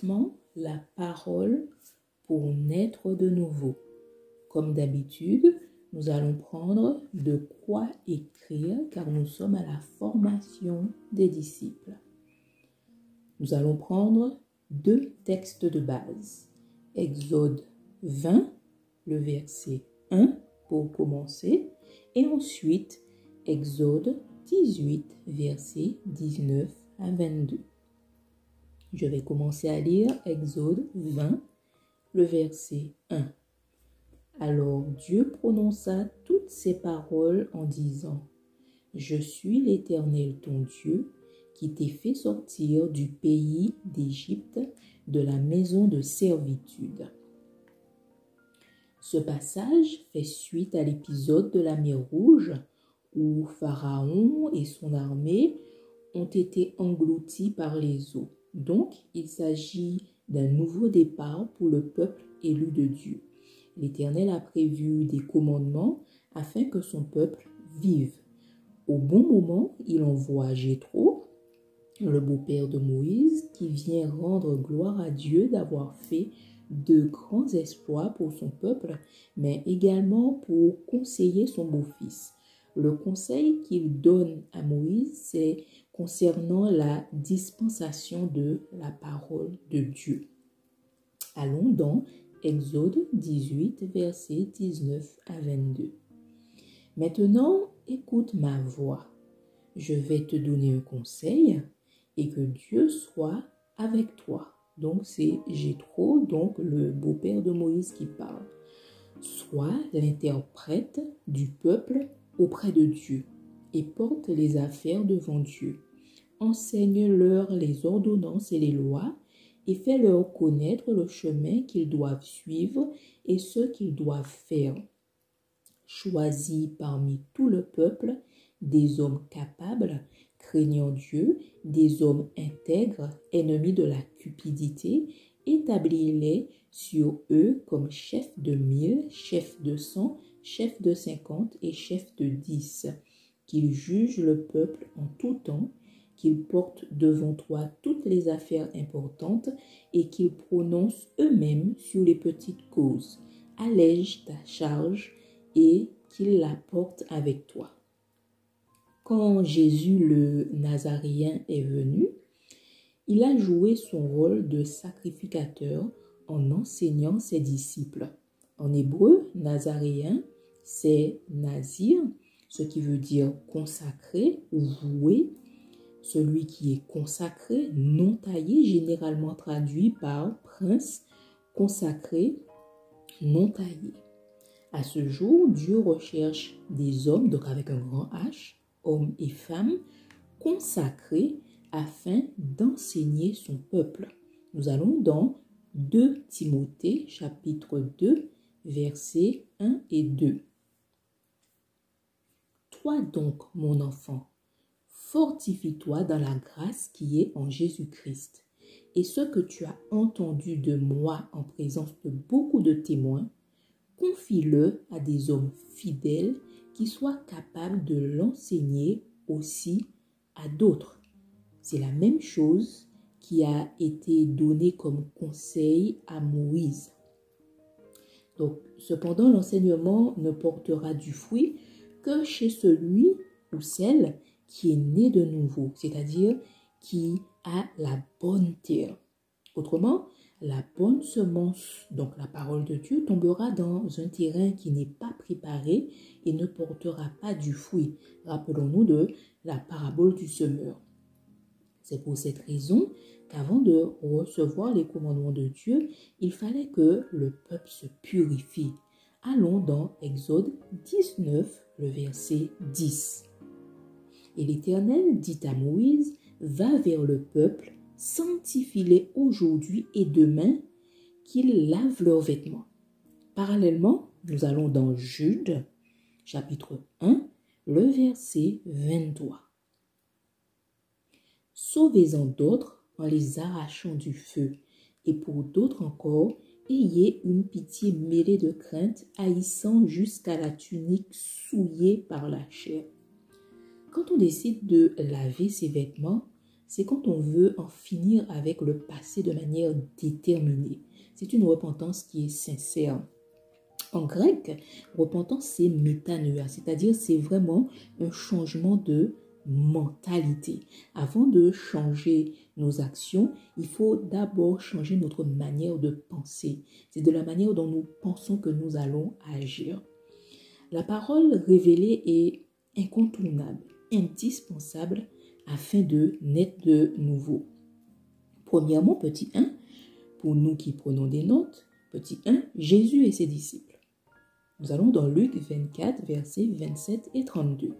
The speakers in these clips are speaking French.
baptismant la parole pour naître de nouveau. Comme d'habitude, nous allons prendre de quoi écrire car nous sommes à la formation des disciples. Nous allons prendre 2 textes de base. Exode 20, le verset 1 pour commencer, et ensuite Exode 18, verset 19 à 22. Je vais commencer à lire Exode 20, le verset 1. Alors Dieu prononça toutes ces paroles en disant : Je suis l'Éternel ton Dieu, qui t'ai fait sortir du pays d'Égypte, de la maison de servitude. Ce passage fait suite à l'épisode de la mer Rouge, où Pharaon et son armée ont été engloutis par les eaux. Donc, il s'agit d'un nouveau départ pour le peuple élu de Dieu. L'Éternel a prévu des commandements afin que son peuple vive. Au bon moment, il envoie Jéthro, le beau-père de Moïse, qui vient rendre gloire à Dieu d'avoir fait de grands exploits pour son peuple, mais également pour conseiller son beau-fils. Le conseil qu'il donne à Moïse, c'est concernant la dispensation de la parole de Dieu. Allons dans Exode 18, versets 19 à 22. Maintenant, écoute ma voix. Je vais te donner un conseil et que Dieu soit avec toi. Donc, c'est Jéthro, donc le beau-père de Moïse qui parle. Sois l'interprète du peuple auprès de Dieu et porte les affaires devant Dieu. Enseigne-leur les ordonnances et les lois et fais-leur connaître le chemin qu'ils doivent suivre et ce qu'ils doivent faire. Choisis parmi tout le peuple des hommes capables, craignant Dieu, des hommes intègres, ennemis de la cupidité, établis-les sur eux comme chefs de 1000, chefs de 100, chefs de 50 et chefs de 10. Qu'ils jugent le peuple en tout temps, qu'ils portent devant toi toutes les affaires importantes et qu'ils prononcent eux-mêmes sur les petites causes. Allège ta charge et qu'ils la portent avec toi. Quand Jésus le Nazaréen est venu, il a joué son rôle de sacrificateur en enseignant ses disciples. En hébreu, Nazaréen, c'est Nazir, ce qui veut dire consacré ou voué. Celui qui est consacré, non taillé, généralement traduit par prince, consacré, non taillé. À ce jour, Dieu recherche des hommes, donc avec un grand H, hommes et femmes, consacrés afin d'enseigner son peuple. Nous allons dans 2 Timothée, chapitre 2, versets 1 et 2. Toi donc, mon enfant, fortifie-toi dans la grâce qui est en Jésus-Christ. Et ce que tu as entendu de moi en présence de beaucoup de témoins, confie-le à des hommes fidèles qui soient capables de l'enseigner aussi à d'autres. C'est la même chose qui a été donnée comme conseil à Moïse. Donc, cependant, l'enseignement ne portera du fruit que chez celui ou celle qui est né de nouveau, c'est-à-dire qui a la bonne terre. Autrement, la bonne semence, donc la parole de Dieu, tombera dans un terrain qui n'est pas préparé et ne portera pas du fruit. Rappelons-nous de la parabole du semeur. C'est pour cette raison qu'avant de recevoir les commandements de Dieu, il fallait que le peuple se purifie. Allons dans Exode 19, le verset 10. Et l'Éternel dit à Moïse, va vers le peuple, sanctifie-les aujourd'hui et demain, qu'ils lavent leurs vêtements. Parallèlement, nous allons dans Jude, chapitre 1, le verset 23. Sauvez-en d'autres en les arrachant du feu, et pour d'autres encore, ayez une pitié mêlée de crainte, haïssant jusqu'à la tunique souillée par la chair. Quand on décide de laver ses vêtements, c'est quand on veut en finir avec le passé de manière déterminée. C'est une repentance qui est sincère. En grec, repentance, c'est métanoia, c'est-à-dire c'est vraiment un changement de mentalité. Avant de changer nos actions, il faut d'abord changer notre manière de penser. C'est de la manière dont nous pensons que nous allons agir. La parole révélée est incontournable, indispensable afin de naître de nouveau. Premièrement, petit 1, pour nous qui prenons des notes, petit 1, Jésus et ses disciples. Nous allons dans Luc 24, versets 27 et 32.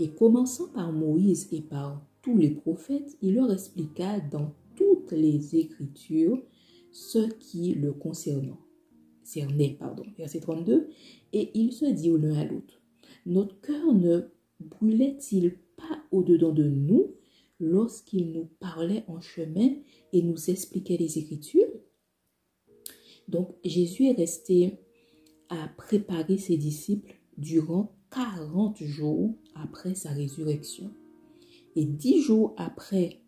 Et commençant par Moïse et par tous les prophètes, il leur expliqua dans toutes les Écritures ce qui le concernait. Verset 32. Et ils se dirent l'un à l'autre, notre cœur ne brûlait-il pas au-dedans de nous lorsqu'il nous parlait en chemin et nous expliquait les Écritures? Donc, Jésus est resté à préparer ses disciples durant 40 jours après sa résurrection. Et 10 jours après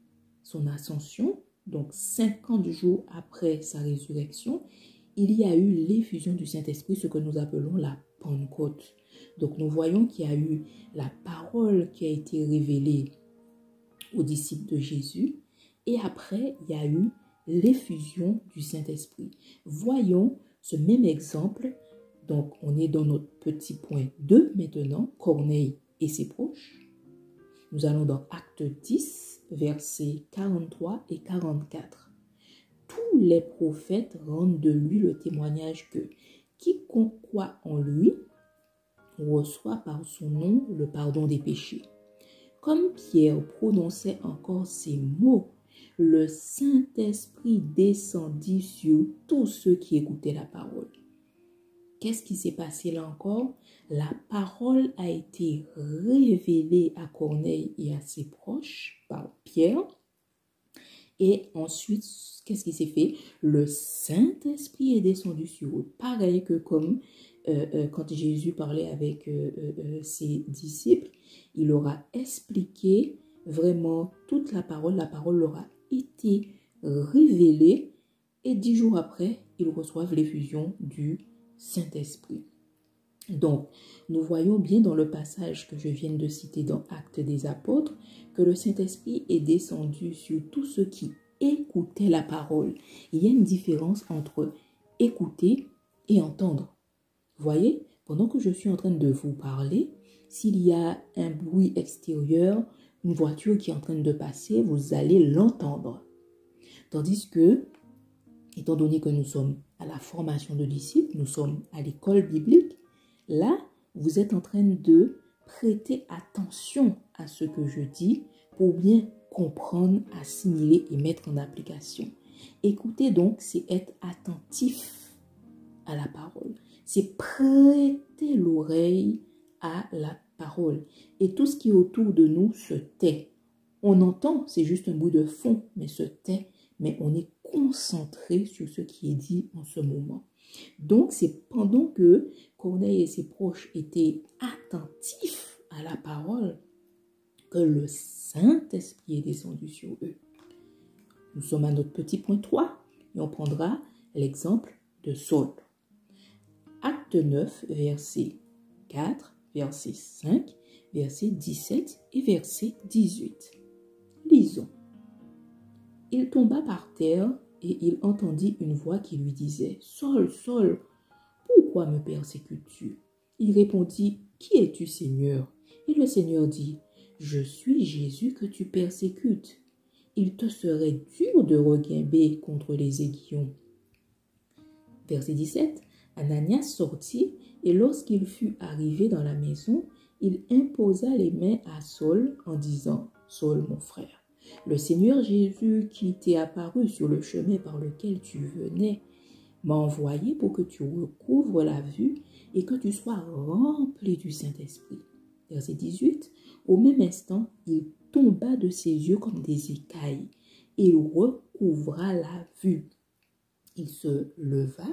son ascension, donc 50 jours après sa résurrection, il y a eu l'effusion du Saint-Esprit, ce que nous appelons la Pentecôte. Donc, nous voyons qu'il y a eu la parole qui a été révélée aux disciples de Jésus. Et après, il y a eu l'effusion du Saint-Esprit. Voyons ce même exemple. Donc, on est dans notre petit point 2 maintenant, Corneille et ses proches. Nous allons dans Acte 10, versets 43 et 44. Tous les prophètes rendent de lui le témoignage que quiconque croit en lui reçoit par son nom le pardon des péchés. Comme Pierre prononçait encore ces mots, le Saint-Esprit descendit sur tous ceux qui écoutaient la parole. Qu'est-ce qui s'est passé là encore? La parole a été révélée à Corneille et à ses proches par Pierre. Et ensuite, qu'est-ce qui s'est fait? Le Saint-Esprit est descendu sur eux. Pareil que comme quand Jésus parlait avec ses disciples, il leur a expliqué vraiment toute la parole. La parole leur a été révélée. Et 10 jours après, ils reçoivent l'effusion du Saint-Esprit. Donc, nous voyons bien dans le passage que je viens de citer dans Actes des Apôtres que le Saint-Esprit est descendu sur tous ceux qui écoutaient la parole. Il y a une différence entre écouter et entendre. Voyez, pendant que je suis en train de vous parler, s'il y a un bruit extérieur, une voiture qui est en train de passer, vous allez l'entendre. Tandis que, étant donné que nous sommes à la formation de disciples, nous sommes à l'école biblique, là, vous êtes en train de prêter attention à ce que je dis pour bien comprendre, assimiler et mettre en application. Écouter donc, c'est être attentif à la parole. C'est prêter l'oreille à la parole. Et tout ce qui est autour de nous se tait. On entend, c'est juste un bruit de fond, mais se tait. Mais on est concentré sur ce qui est dit en ce moment. Donc, c'est pendant que Corneille et ses proches étaient attentifs à la parole que le Saint-Esprit est descendu sur eux. Nous sommes à notre petit point 3 et on prendra l'exemple de Saul. Acte 9, verset 4, verset 5, verset 17 et verset 18. Lisons. Il tomba par terre et il entendit une voix qui lui disait « Saul, Saul, pourquoi me persécutes-tu » Il répondit « Qui es-tu, Seigneur » Et le Seigneur dit « Je suis Jésus que tu persécutes. Il te serait dur de reguimber contre les aiguillons. » Verset 17. Ananias sortit et lorsqu'il fut arrivé dans la maison, il imposa les mains à Saul en disant « Saul, mon frère, le Seigneur Jésus qui t'est apparu sur le chemin par lequel tu venais m'a envoyé pour que tu recouvres la vue et que tu sois rempli du Saint-Esprit. » Verset 18. Au même instant, il tomba de ses yeux comme des écailles et il recouvra la vue. Il se leva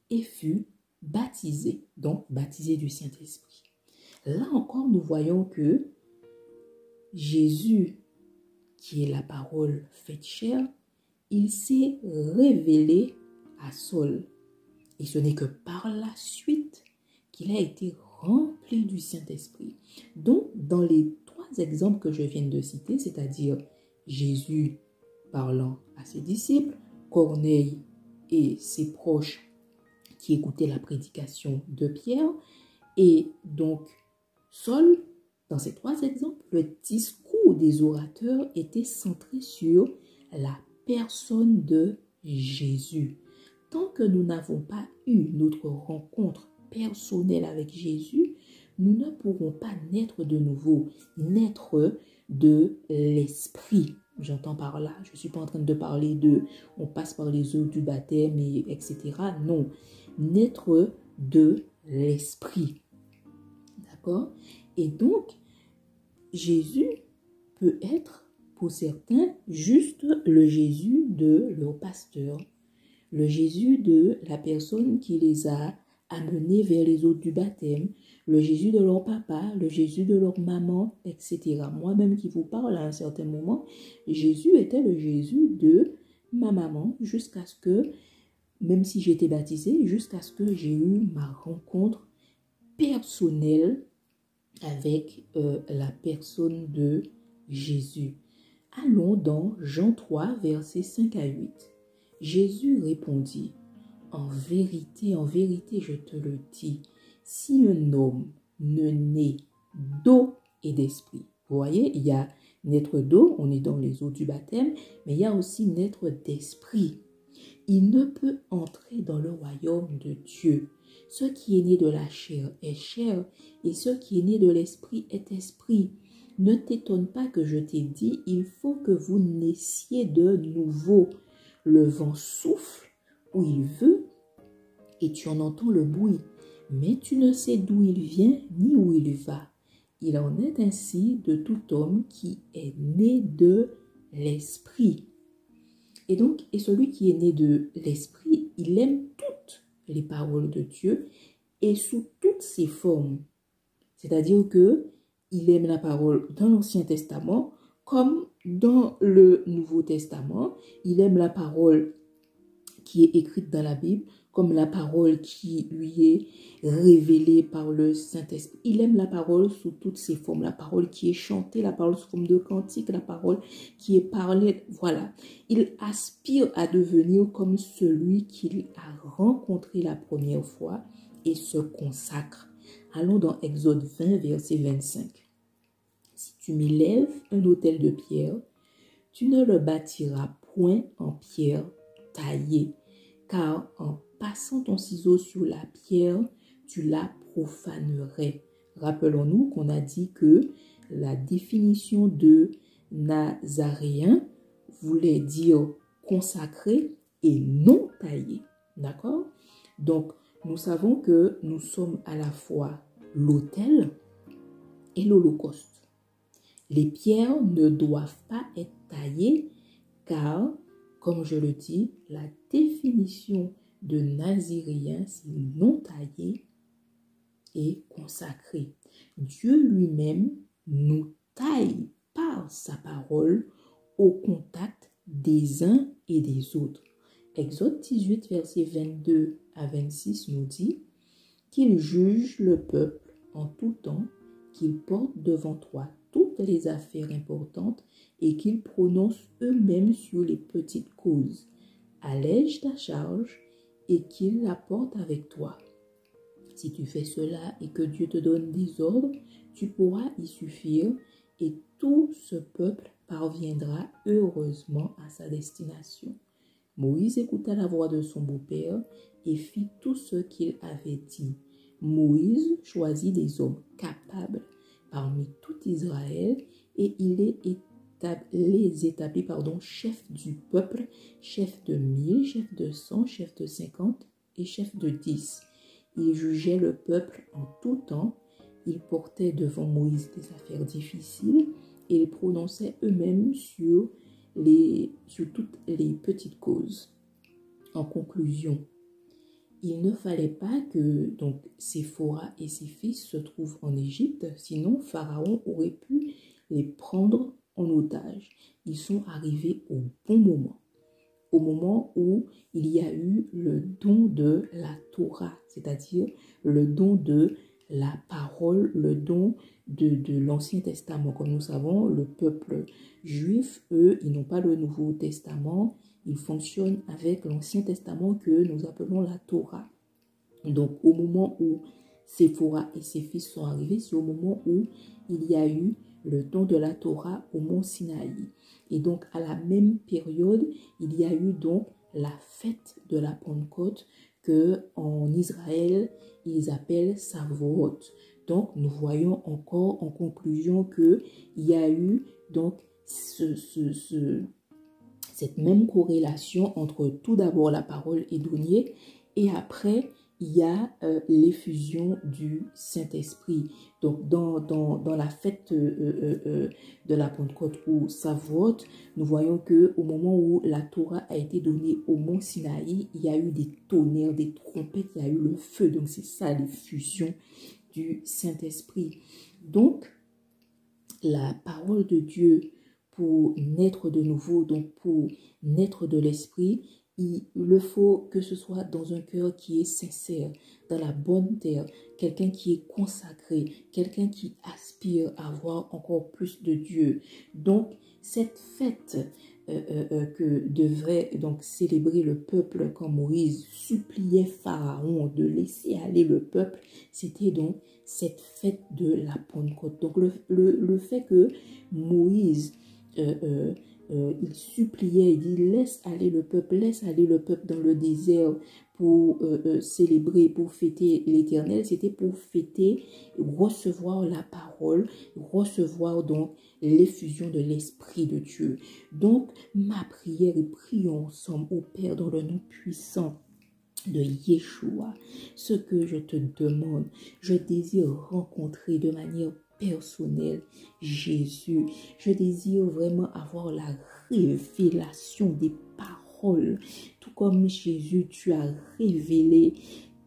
et fut baptisé, donc baptisé du Saint-Esprit. Là encore, nous voyons que Jésus qui est la parole faite chair, il s'est révélé à Saul. Et ce n'est que par la suite qu'il a été rempli du Saint-Esprit. Donc, dans les 3 exemples que je viens de citer, c'est-à-dire Jésus parlant à ses disciples, Corneille et ses proches qui écoutaient la prédication de Pierre, et donc Saul, dans ces 3 exemples, le discours des orateurs était centré sur la personne de Jésus. Tant que nous n'avons pas eu notre rencontre personnelle avec Jésus, nous ne pourrons pas naître de nouveau, naître de l'esprit. J'entends par là, je ne suis pas en train de parler de on passe par les eaux du baptême, etc. Non, naître de l'esprit. D'accord? Et donc, Jésus peut être, pour certains, juste le Jésus de leur pasteur, le Jésus de la personne qui les a amenés vers les eaux du baptême, le Jésus de leur papa, le Jésus de leur maman, etc. Moi-même qui vous parle à un certain moment, Jésus était le Jésus de ma maman jusqu'à ce que, même si j'étais baptisée, jusqu'à ce que j'ai eu ma rencontre personnelle avec la personne de Jésus. Allons dans Jean 3, versets 5 à 8. Jésus répondit, en vérité, je te le dis, si un homme ne naît d'eau et d'esprit, vous voyez, il y a naître d'eau, on est dans les eaux du baptême, mais il y a aussi naître d'esprit. Il ne peut entrer dans le royaume de Dieu. Ce qui est né de la chair est chair, et ce qui est né de l'esprit est esprit. Ne t'étonne pas que je t'ai dit, il faut que vous naissiez de nouveau. Le vent souffle où il veut, et tu en entends le bruit, mais tu ne sais d'où il vient ni où il va. Il en est ainsi de tout homme qui est né de l'esprit. Et donc, et celui qui est né de l'esprit, il aime toutes les paroles de Dieu et sous toutes ses formes. C'est-à-dire que il aime la parole dans l'Ancien Testament comme dans le Nouveau Testament. Il aime la parole qui est écrite dans la Bible comme la parole qui lui est révélée par le Saint-Esprit. Il aime la parole sous toutes ses formes, la parole qui est chantée, la parole sous forme de cantique, la parole qui est parlée. Voilà. Il aspire à devenir comme celui qu'il a rencontré la première fois et se consacre. Allons dans Exode 20, verset 25. Si tu m'élèves un autel de pierre, tu ne le bâtiras point en pierre taillée, car en passant ton ciseau sur la pierre, tu la profanerais. Rappelons-nous qu'on a dit que la définition de nazaréen voulait dire consacré et non taillé. D'accord? Donc, nous savons que nous sommes à la fois l'autel et l'holocauste. Les pierres ne doivent pas être taillées car, comme je le dis, la définition de naziréen, c'est non taillé et consacré. Dieu lui-même nous taille par sa parole au contact des uns et des autres. Exode 18, versets 22 à 26 nous dit qu'il juge le peuple en tout temps, qu'il porte devant toi toutes les affaires importantes et qu'ils prononcent eux-mêmes sur les petites causes. Allège ta charge et qu'ils la portent avec toi. Si tu fais cela et que Dieu te donne des ordres, tu pourras y suffire et tout ce peuple parviendra heureusement à sa destination. Moïse écouta la voix de son beau-père et fit tout ce qu'il avait dit. Moïse choisit des hommes capables parmi tout Israël et il les établit chefs du peuple, chefs de 1000, chefs de 100, chefs de 50 et chefs de 10. Il jugeait le peuple en tout temps. Ils portaient devant Moïse des affaires difficiles et ils prononçaient eux-mêmes sur toutes les petites causes. En conclusion, il ne fallait pas que Séphora et ses fils se trouvent en Égypte, sinon Pharaon aurait pu les prendre en otage. Ils sont arrivés au bon moment. Au moment où il y a eu le don de la Torah, c'est-à-dire le don de la parole, le don de l'Ancien Testament. Comme nous savons, le peuple juif, eux, ils n'ont pas le Nouveau Testament, ils fonctionnent avec l'Ancien Testament que nous appelons la Torah. Donc, au moment où Séphora et ses fils sont arrivés, c'est au moment où il y a eu le don de la Torah au mont Sinaï. Et donc, à la même période, il y a eu donc la fête de la Pentecôte que en Israël, ils appellent Shavuot. Donc, nous voyons encore en conclusion qu'il y a eu donc cette même corrélation entre tout d'abord la parole est donnée et après il y a l'effusion du Saint-Esprit. Donc dans la fête de la Pentecôte ou Shavuot, nous voyons que au moment où la Torah a été donnée au mont Sinaï, il y a eu des tonnerres, des trompettes, il y a eu le feu. Donc c'est ça l'effusion du Saint-Esprit. Donc la parole de Dieu pour naître de nouveau, donc pour naître de l'esprit, il le faut que ce soit dans un cœur qui est sincère, dans la bonne terre, quelqu'un qui est consacré, quelqu'un qui aspire à voir encore plus de Dieu. Donc, cette fête que devrait donc célébrer le peuple quand Moïse suppliait Pharaon de laisser aller le peuple, c'était donc cette fête de la Pentecôte. Donc, le fait que Moïse il suppliait, il dit laisse aller le peuple dans le désert pour célébrer, pour fêter l'Éternel. C'était pour fêter, recevoir la parole, recevoir donc l'effusion de l'Esprit de Dieu. Donc ma prière, et prions ensemble au Père dans le nom puissant de Yeshua. Ce que je te demande, je désire rencontrer de manière personnelle Jésus. Je désire vraiment avoir la révélation des paroles. Tout comme Jésus, tu as révélé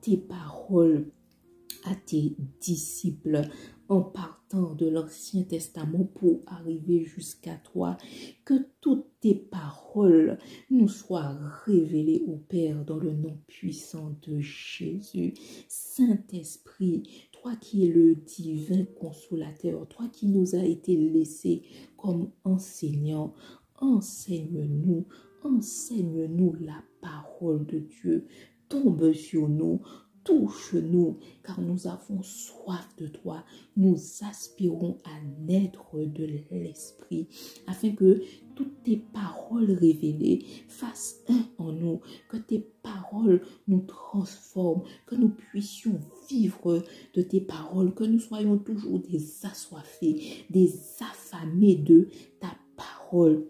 tes paroles à tes disciples en partant de l'Ancien Testament pour arriver jusqu'à toi. Que toutes tes paroles nous soient révélées au Père dans le nom puissant de Jésus. Saint-Esprit, toi qui es le divin consolateur, toi qui nous as été laissé comme enseignant, enseigne-nous la parole de Dieu. Tombe sur nous, touche-nous, car nous avons soif de toi. Nous aspirons à naître de l'Esprit, afin que toutes tes paroles révélées fassent un en nous, que tes paroles nous transforment, que nous puissions vivre de tes paroles, que nous soyons toujours des assoiffés, des affamés de ta parole,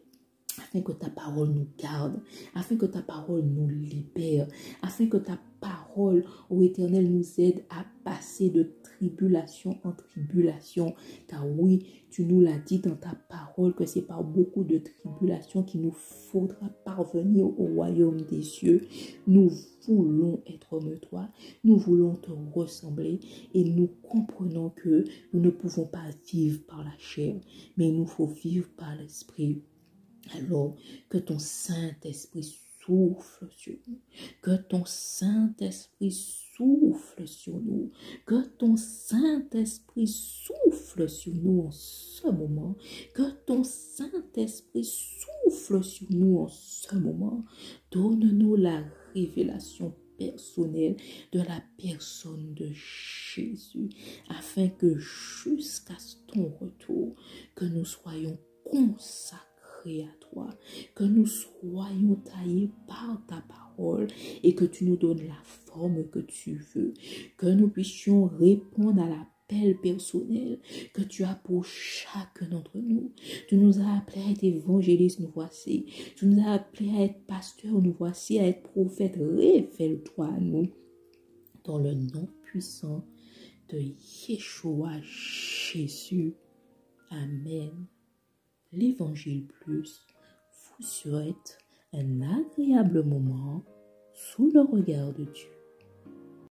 afin que ta parole nous garde, afin que ta parole nous libère, afin que ta parole, ô Éternel, nous aide à passer de tribulation en tribulation. Car oui, tu nous l'as dit dans ta parole que c'est par beaucoup de tribulations qu'il nous faudra parvenir au royaume des cieux. Nous voulons être comme toi, nous voulons te ressembler et nous comprenons que nous ne pouvons pas vivre par la chair, mais il nous faut vivre par l'esprit. Alors, que ton Saint-Esprit souffle sur nous, que ton Saint-Esprit souffle sur nous, que ton Saint-Esprit souffle sur nous en ce moment, que ton Saint-Esprit souffle sur nous en ce moment. Donne-nous la révélation personnelle de la personne de Jésus, afin que jusqu'à ton retour, que nous soyons consacrés à toi, que nous soyons taillés par ta parole et que tu nous donnes la forme que tu veux, que nous puissions répondre à l'appel personnel que tu as pour chacun d'entre nous. Tu nous as appelés à être évangélistes, nous voici. Tu nous as appelés à être pasteurs, nous voici, à être prophètes. Révèle-toi à nous dans le nom puissant de Yeshua Jésus. Amen. L'Évangile Plus vous souhaite un agréable moment sous le regard de Dieu.